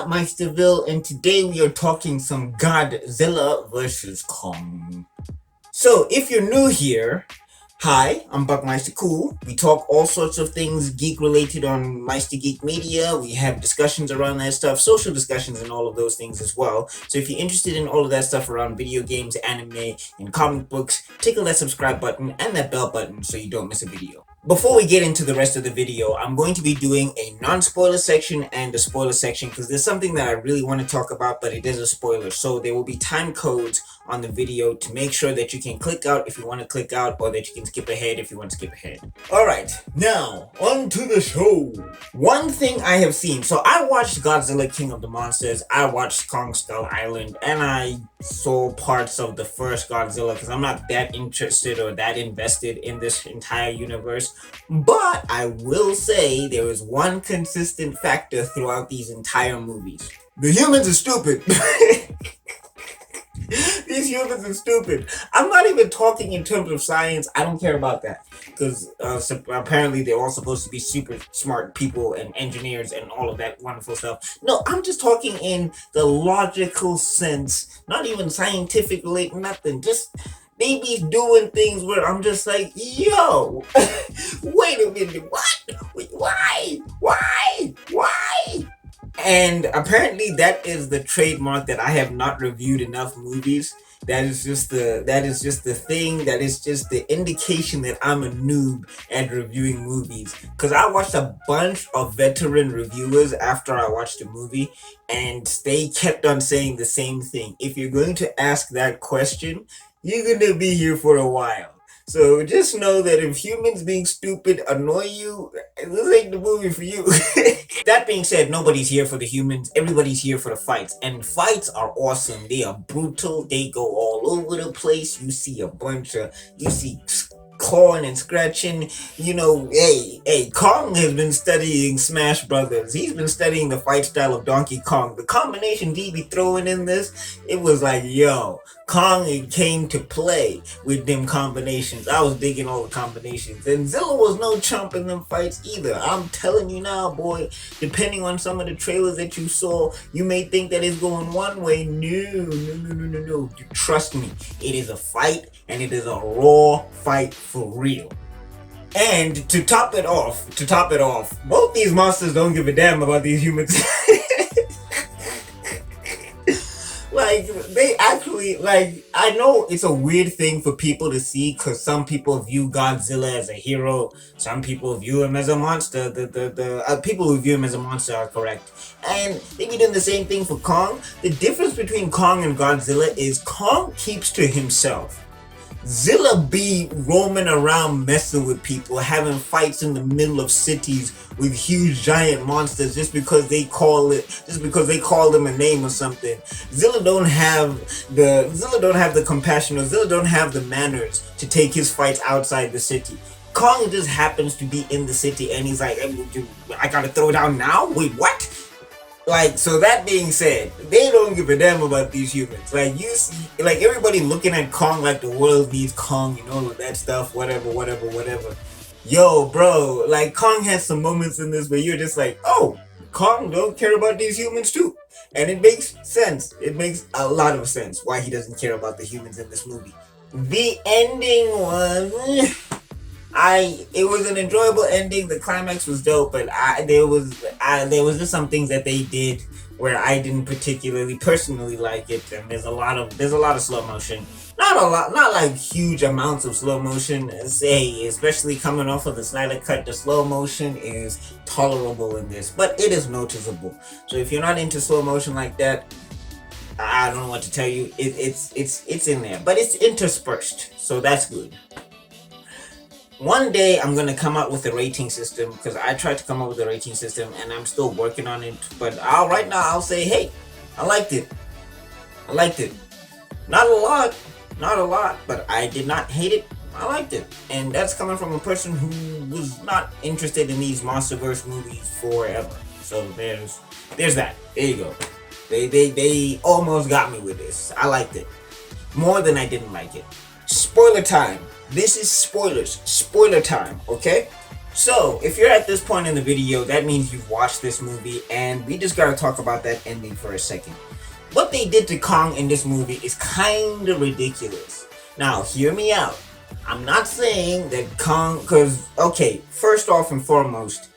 Buckmeisterville, and today we are talking some Godzilla versus Kong. So, if you're new here, hi, I'm Buckmeister Cool. We talk all sorts of things geek related on Meister Geek Media. We have discussions around that stuff, social discussions, and all of those things as well. So, if you're interested in all of that stuff around video games, anime, and comic books, tickle that subscribe button and that bell button so you don't miss a video. Before we get into the rest of the video, I'm going to be doing a non-spoiler section and a spoiler section because there's something that I really want to talk about, but it is a spoiler. So there will be time codes on the video to make sure that you can click out if you want to click out, or that you can skip ahead if you want to skip ahead. Alright, now, on to the show. One thing I have seen, so I watched Godzilla King of the Monsters, I watched Kong Skull Island, and I saw parts of the first Godzilla because I'm not that interested or that invested in this entire universe. But I will say there is one consistent factor throughout these entire movies. The humans are stupid. These humans are stupid. I'm not even talking in terms of science. I don't care about that. Because apparently they're all supposed to be super smart people and engineers and all of that wonderful stuff. No, I'm just talking in the logical sense. Not even scientific, like nothing. Just they be doing things where I'm just like, yo, wait a minute, what? Why? Why? And apparently that is the trademark that I have not reviewed enough movies. That is just the thing. That is just the indication that I'm a noob at reviewing movies. Cause I watched a bunch of veteran reviewers after I watched the movie, and they kept on saying the same thing. If you're going to ask that question, you're gonna be here for a while. So just know that if humans being stupid annoy you, this ain't the movie for you. That being said, nobody's here for the humans. Everybody's here for the fights. And fights are awesome. They are brutal. They go all over the place. You see clawing and scratching. You know, hey, Kong has been studying Smash Brothers. He's been studying the fight style of Donkey Kong. The combination he be throwing in this, it was like, yo, Kong came to play with them combinations. I was digging all the combinations. And Zilla was no chump in them fights either. I'm telling you now, boy, depending on some of the trailers that you saw, you may think that it's going one way. No. Trust me, it is a fight, and it is a raw fight for real. And to top it off, both these monsters don't give a damn about these humans. Like, they actually, like, I know it's a weird thing for people to see because some people view Godzilla as a hero, some people view him as a monster. The people who view him as a monster are correct. And they be doing the same thing for Kong. The difference between Kong and Godzilla is Kong keeps to himself. Zilla be roaming around messing with people, having fights in the middle of cities with huge giant monsters just because they call them a name or something. Zilla don't have the compassion, or Zilla don't have the manners to take his fights outside the city. Kong just happens to be in the city and he's like, I gotta throw down now? Wait, what? Like, so that being said, they don't give a damn about these humans. Like, you see, like, everybody looking at Kong like the world needs Kong and all of that stuff, whatever. Yo, bro, like, Kong has some moments in this where you're just like, oh, Kong don't care about these humans too. And it makes sense. It makes a lot of sense why he doesn't care about the humans in this movie. The ending was... it was an enjoyable ending. The climax was dope, but there was just some things that they did where I didn't particularly personally like it. And there's a lot of slow motion. Not like huge amounts of slow motion. Especially coming off of the Snyder Cut, the slow motion is tolerable in this, but it is noticeable. So if you're not into slow motion like that, I don't know what to tell you. It's in there, but it's interspersed, so that's good. One day I'm gonna come up with a rating system because I tried to come up with a rating system and I'm still working on it. But right now I'll say, hey, I liked it. Not a lot, but I did not hate it. I liked it, and that's coming from a person who was not interested in these MonsterVerse movies forever. So there's that. There you go. They almost got me with this. I liked it more than I didn't like it. Spoiler time. This is spoilers. Spoiler time, okay? So, if you're at this point in the video, that means you've watched this movie, and we just gotta talk about that ending for a second. What they did to Kong in this movie is kinda ridiculous. Now, hear me out. I'm not saying that Kong, because, okay, first off and foremost,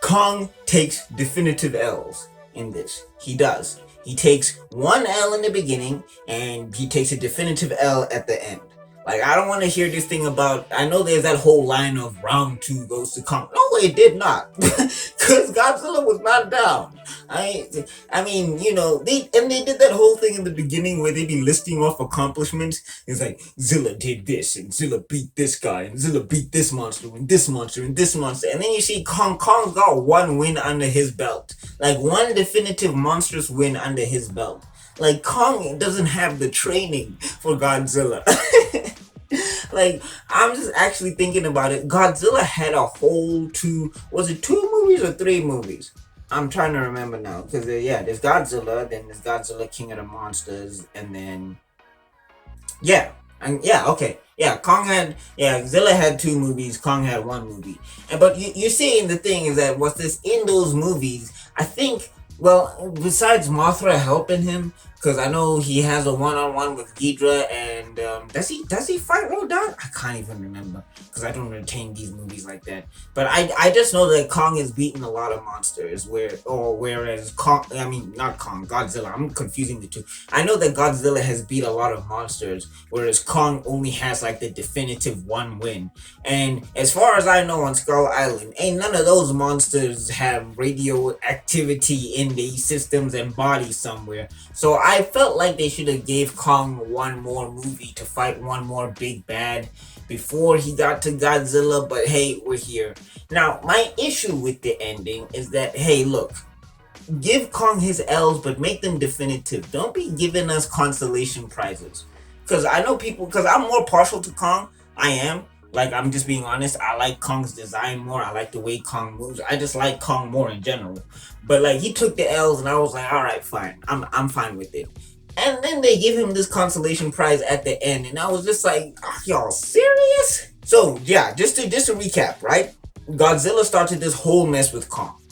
Kong takes definitive L's in this. He does. He takes one L in the beginning, and he takes a definitive L at the end. Like, I don't want to hear this thing about. I know there's that whole line of round two goes to Kong. No, it did not, because Godzilla was not down. I, I mean, they did that whole thing in the beginning where they be listing off accomplishments. It's like Zilla did this, and Zilla beat this guy, and Zilla beat this monster, and this monster, and this monster, and then you see Kong. Kong's got one win under his belt, like one definitive monstrous win under his belt. Like Kong doesn't have the training for Godzilla. Like, I'm just actually thinking about it. Godzilla had a whole was it two movies or three movies? I'm trying to remember now. Because, yeah, there's Godzilla, then there's Godzilla King of the Monsters, and then, yeah. And yeah, okay. Zilla had two movies, Kong had one movie. But you're saying the thing is that was this in those movies, I think, well, besides Mothra helping him, because I know he has a one-on-one with Ghidra, and does he fight Rodan? I can't even remember because I don't retain these movies like that. But I just know that Kong has beaten a lot of monsters, whereas Kong, I mean not Kong, Godzilla. I'm confusing the two. I know that Godzilla has beat a lot of monsters, whereas Kong only has like the definitive one win. And as far as I know, on Skull Island, ain't none of those monsters have radioactivity in these systems and bodies somewhere. So I felt like they should have gave Kong one more movie to fight one more big bad before he got to Godzilla, but hey, we're here. Now, my issue with the ending is that, hey, look, give Kong his L's, but make them definitive. Don't be giving us consolation prizes. Because I know people, because I'm more partial to Kong. I am. Like, I'm just being honest. I like Kong's design more. I like the way Kong moves. I just like Kong more in general. But, like, he took the L's, and I was like, all right, fine. I'm fine with it. And then they give him this consolation prize at the end, and I was just like, are y'all serious? So, yeah, just to recap, right? Godzilla started this whole mess with Kong.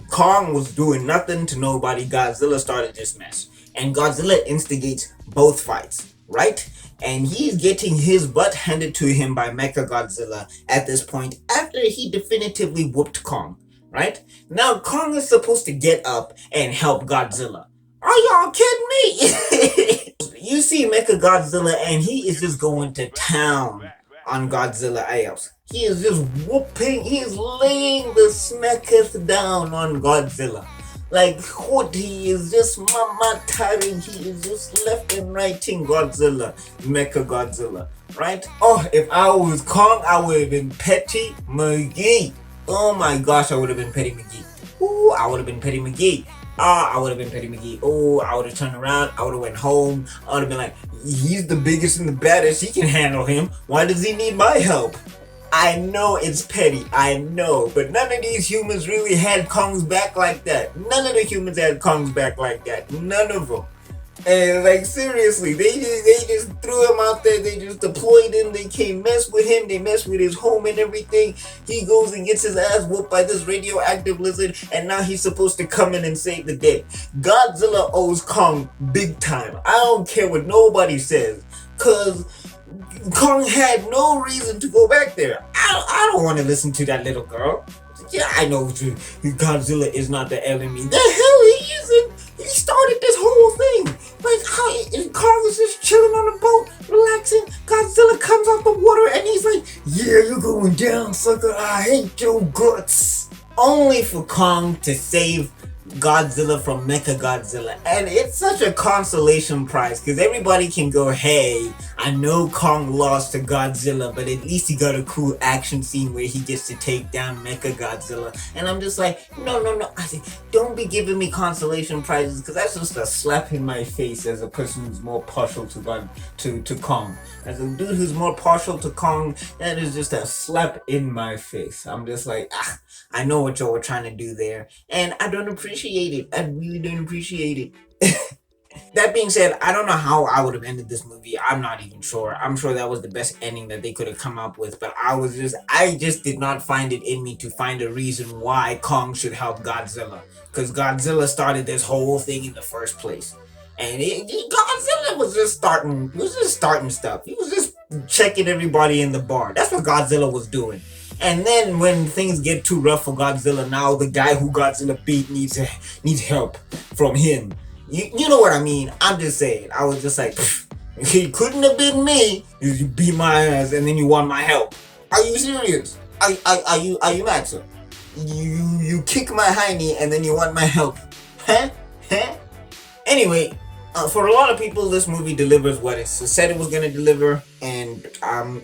Kong was doing nothing to nobody. Godzilla started this mess. And Godzilla instigates both fights, right? And he's getting his butt handed to him by Mecha Godzilla at this point after he definitively whooped Kong, right? Now Kong is supposed to get up and help Godzilla. Are y'all kidding me? You see Mecha Godzilla and he is just going to town on Godzilla ass. He is just whooping, he is laying the smacketh down on Godzilla. Like, what he is just mama tiring, he is just left and righting Godzilla, Mecha Godzilla, right? Oh, if I was Kong, I would have been Petty McGee. Oh my gosh, I would have been Petty McGee. Ooh, I would have been Petty McGee. I would have been Petty McGee. Oh, I would have turned around. I would have went home. I would have been like, he's the biggest and the baddest. He can handle him. Why does he need my help? I know it's petty, I know, but none of these humans really had Kong's back like that. None of the humans had Kong's back like that. None of them. And like seriously, they just threw him out there. They just deployed him. They came mess with him. They mess with his home and everything. He goes and gets his ass whooped by this radioactive lizard, and now he's supposed to come in and save the day. Godzilla owes Kong big time. I don't care what nobody says, cause Kong had no reason to go back there. I don't want to listen to that little girl. Yeah, I know Godzilla is not the enemy. The hell he isn't. He started this whole thing. Like, how Kong is just chilling on the boat, relaxing. Godzilla comes out the water and he's like, yeah, you're going down, sucker. I hate your guts. Only for Kong to save Godzilla from Mecha Godzilla. And it's such a consolation prize because everybody can go, hey, I know Kong lost to Godzilla, but at least he got a cool action scene where he gets to take down Mecha Godzilla. And I'm just like, no. I say, don't be giving me consolation prizes because that's just a slap in my face as a person who's more partial to Kong. As a dude who's more partial to Kong, that is just a slap in my face. I'm just like, I know what y'all were trying to do there, and I don't appreciate it. I really don't appreciate it. that being said, I don't know how I would have ended this movie. I'm not even sure. I'm sure that was the best ending that they could have come up with, but I just did not find it in me to find a reason why Kong should help Godzilla, because Godzilla started this whole thing in the first place, and Godzilla was just starting stuff. He was just checking everybody in the bar. That's what Godzilla was doing. And then when things get too rough for Godzilla, now the guy who Godzilla beat needs help from him. You know what I mean? I'm just saying. I was just like, he couldn't have been me. You beat my ass and then you want my help. Are you serious? Are you mad, sir? You kick my hiney and then you want my help? Huh? Huh? Anyway, for a lot of people, this movie delivers what it said it was gonna deliver. And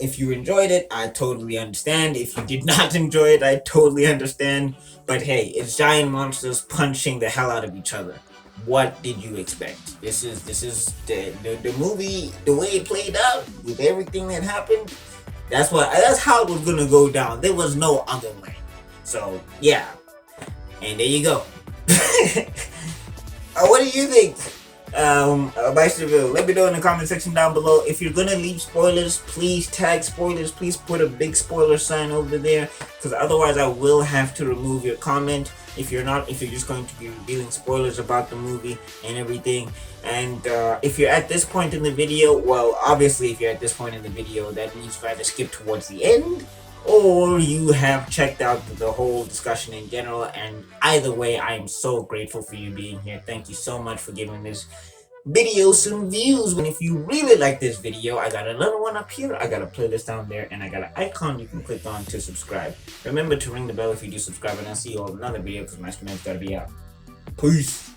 if you enjoyed it, I totally understand. If you did not enjoy it, I totally understand. But hey, it's giant monsters punching the hell out of each other. What did you expect? This is the movie, the way it played out with everything that happened. That's how it was gonna go down. There was no other way. So yeah, and there you go. What do you think? Bicycle, let me know in the comment section down below. If you're gonna leave spoilers, please tag spoilers. Please put a big spoiler sign over there, because otherwise I will have to remove your comment if you're just going to be revealing spoilers about the movie and everything. And if you're at this point in the video, well, obviously if you're at this point in the video, that means you either skip towards the end or you have checked out the whole discussion in general. And either way, I am so grateful for you being here. Thank you so much for giving this video some views. And if you really like this video, I got another one up here, I got a playlist down there, and I got an icon you can click on to subscribe. Remember to ring the bell if you do subscribe, and I'll see you all in another video because my stream's gotta be out. Peace.